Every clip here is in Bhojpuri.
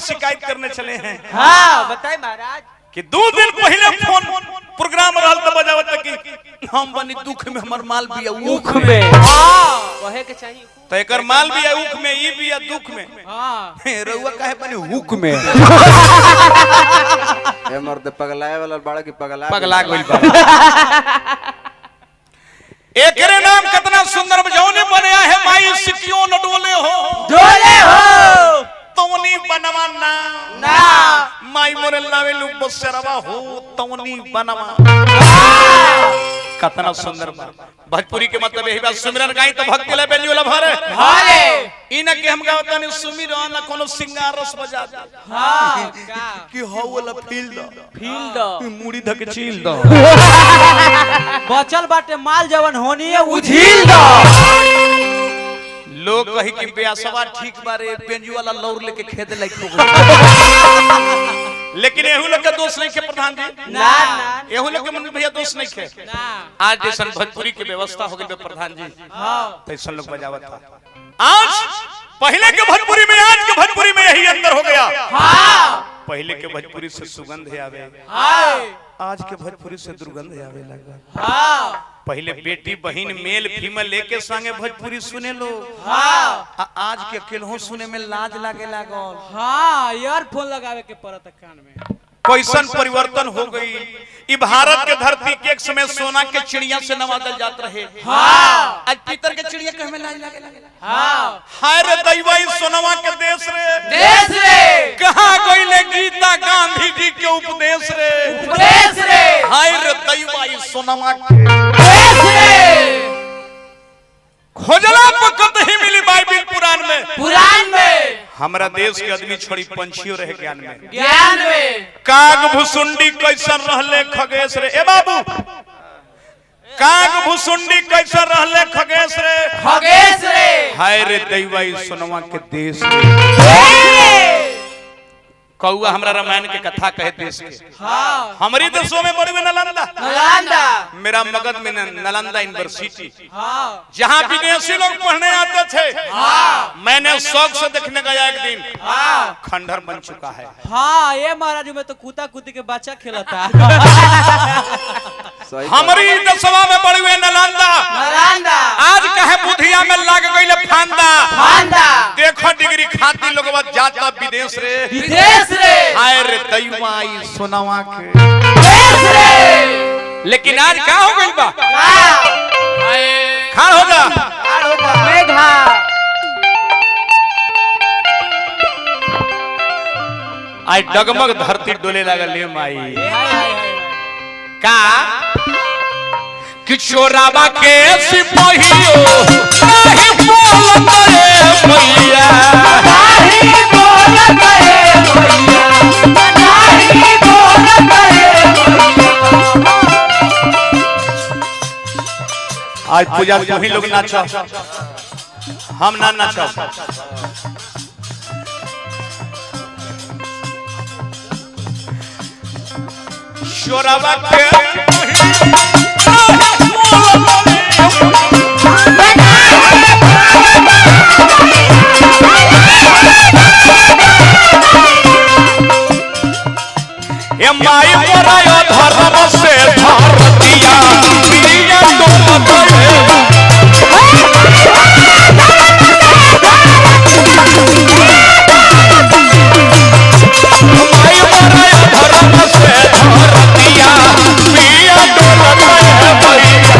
शिकायत करने चले हैं। हाँ बताए महाराज कि 2 दिन पहले फोन प्रोग्राम रहल त बजावत कि हम बनी दुख में हमर माल भी उख में। हां कहे के चाहिए तो एकर माल भी है उख में, ई भी है दुख में। हां रउआ काहे बनी हुक में? ए मर्द पगलाए वाला बाड़ा की पगला गइल बा। एकरे नाम कितना सुंदर बजौने बनया है माई सिटियों न डोले हो तवनी बनवा ना माई मोरे लावे लू बसरवा हो तवनी बनवा। कितना सुंदर बात। भोजपुरी के मतलब यही बात। सुमिरन गाई तो भक्ति ले बेंजुला भरे इन के हम गावता ने सुमिरन कोनो सिंगार रस बजा दे। हां कि हो वाला फील दो मुड़ी धक चील दो बचल बाटे माल जवन होनी है उझील दो। लोग कही कि ब्यासवा ठीक बारे बेंजू वाला लौर लेके खेत लाइक हो गई। लेकिन एहू लोग के दोष नहीं के प्रधान जी ना एहू लोग के मन भैया दोष नहीं के ना। आज जैसन भोजपुरी की व्यवस्था हो गई प्रधान जी। हां तैसन लोग बजावत था। आज पहले के भोजपुरी में आज के भोजपुरी में यही अंतर हो गया। हां पहले के भोजपुरी से सुगंध आवे, आज के भोजपुरी से दुर्गंध आवे लगा। हां पहले बेटी बहन मेल फीमेल लेके संगे भोजपुरी सुने लो। हां आज के अकेलहो सुने में लाज लागे लागल। हां ईयरफोन लगावे के पड़त कान में। कैसन परिवर्तन हो गई। ई भारत के धरती के एक समय सोना के चिड़िया से नवाजल जात रहे। हां आज पीतर के चिड़िया कहे में लाज लागे लगे। हां हाय रे दैवा ई सोनवा के देश रे कहां गइले गीता गांधी जी के उपदेश रे हाय रे दैवा ई सोनवा के देश रे खोजला पकत ही मिली बाइबिल पुराण में हमरा देश के आदमी छोड़ी पंछियों रहे ज्ञान में काग भुसुंडी कैसन रहले खगेश रे। ए बाबू काग भुसुंडी कैसन रहले खगेश रे हाय रे दैवा ई सोनवा के देश रे। कौआ हमरा रामायण के कथा कहे देश के। हमारी देशों में बड़ी नालंदा मेरा मगध में नालंदा यूनिवर्सिटी जहाँ विदेशी लोग पढ़ने आते थे। मैंने शौक से देखने गया एक दिन खंडहर बन चुका है। हाँ ये महाराज में तो कूदा कूदी के बच्चा खेला था। हमारी देशवा में बड़ी हुए नालंदा आज कहे बुधिया में लाग गई फांदा देखो डिग्री खाती लोग जाता विदेश रे हाय रे दैवा ई सोनवा के देश रे। लेकिन आज क्या हो गइल बा खान हो जा मेघा आज डगमग धरती डोले लागल ले माई का कि चोरावा के सिपाहियो नहीं बोलत रे भैया नहीं बोलत रे भैया नहीं बोलत रे भैया। आज पूजा तुही लोग नाचो हम ना नाचो। चोरावा के माई मोरायो धर्म से धरतिया प्रिय डोलत रे माई मोरायो धर्म से धरतिया प्रिय डोलत रे भैया।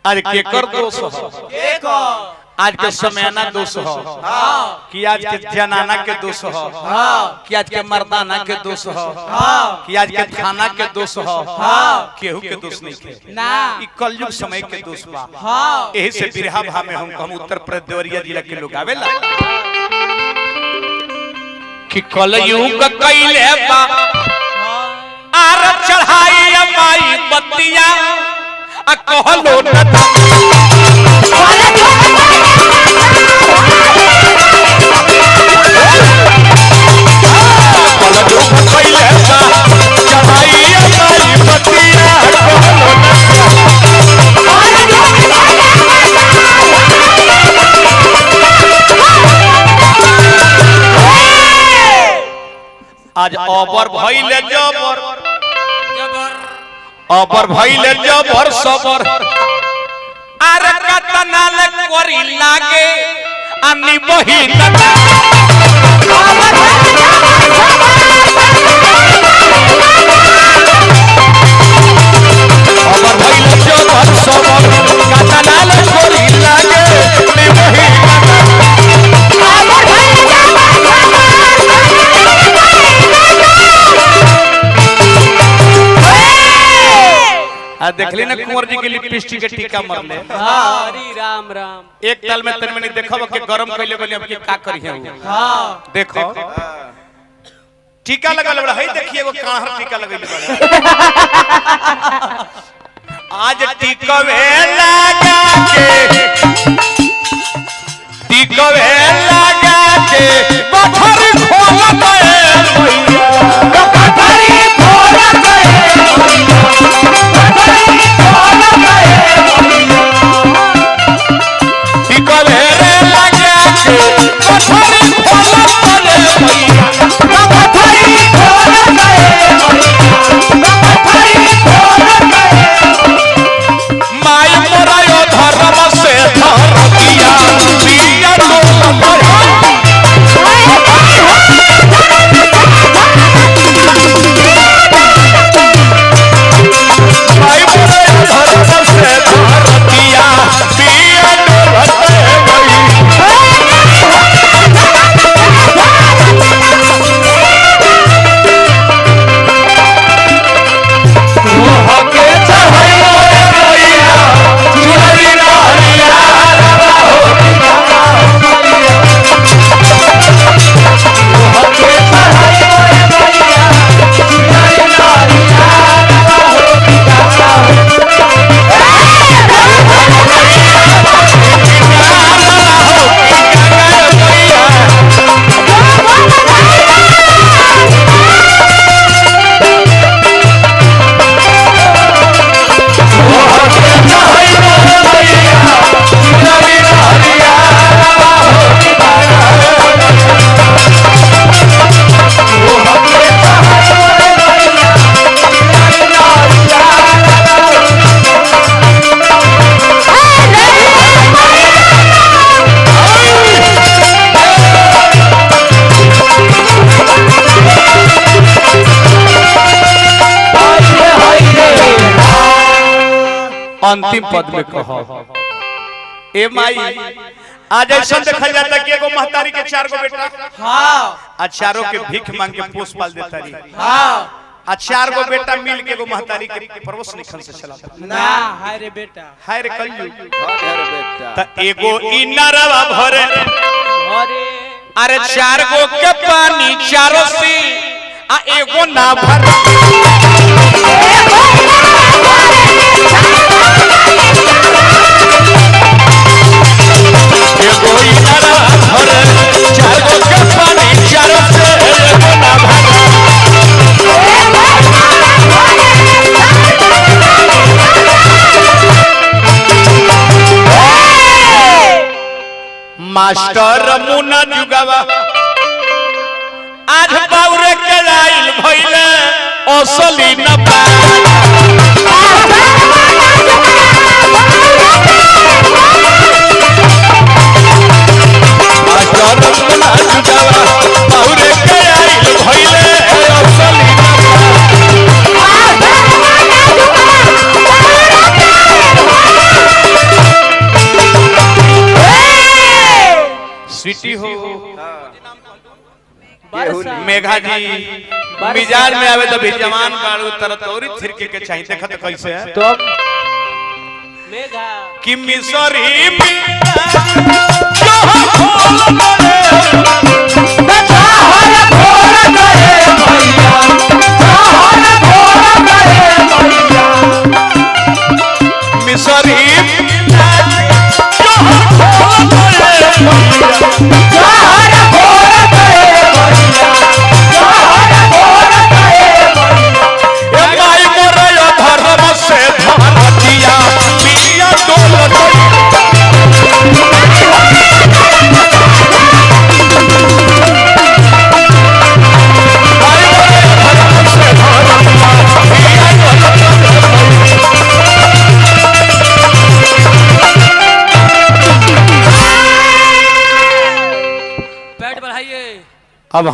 अरे केकर दोष हो आज के समयाना दोष हो कि आज के जनाना के दोष हो कि आज के मर्दाना के दोष हो कि आज के थाना के दोष हो केहू के दोष नहीं के ना ई कलयुग समय के दोष बा यही से बिरहा भा में हम उत्तर प्रदेश देवरिया जिला के लोग आवेला कि कलयुग कइले बा आर चढ़ाई माई बत्तिया आ कहलो न आज अबर भइले जबर अबर भइले जबर सबर अरे कतना ले कोरी लागे अनि बही अबर भइले जबर सबर कतना ले कोरी लागे अनि बही देखली ना कुंवर जी के लिपस्टिक के टीका मरले हरि राम राम एक ताल में तन में देखब के गरम कइले बनी अब के का करी है हां देखो टीका लगल बड़ा है देखिए एगो काहर टीका लगइले बड़ा आज टीकवे लगा के बथरी खोल दे बथरी खोल अंतिम पद में कहो ए माई आज ऐसा देखा जाता कि एगो महतारी के 4 गो बेटा आ चारों के भीख मांग के पोस पाल देता रही आ 4 गो बेटा मिल के एगो महतारी के परवश निखल से चला ना हाय रे बेटा हाय रे कलयुग त एगो इनरवा भरे अरे 4 गो के पानी चारों से आ एगो ना भर एगो इनरवा भरे 4 गो के पानी चारों से एगो ना भर मास्टर मुना जुगावा आज बाउरे के आइल भइले असली न पा मास्टर मुना जुगावा बाउरे के आइल भइले असली न पा सिटी हो बरसा। मेघा जी मिजाज में आवे तो भी जवान कालू तरत और थिरके के चाहिए देखत कैसे है तो मेघा कि मिसरी जो खोल मिसरी पेट बढ़ाइए अब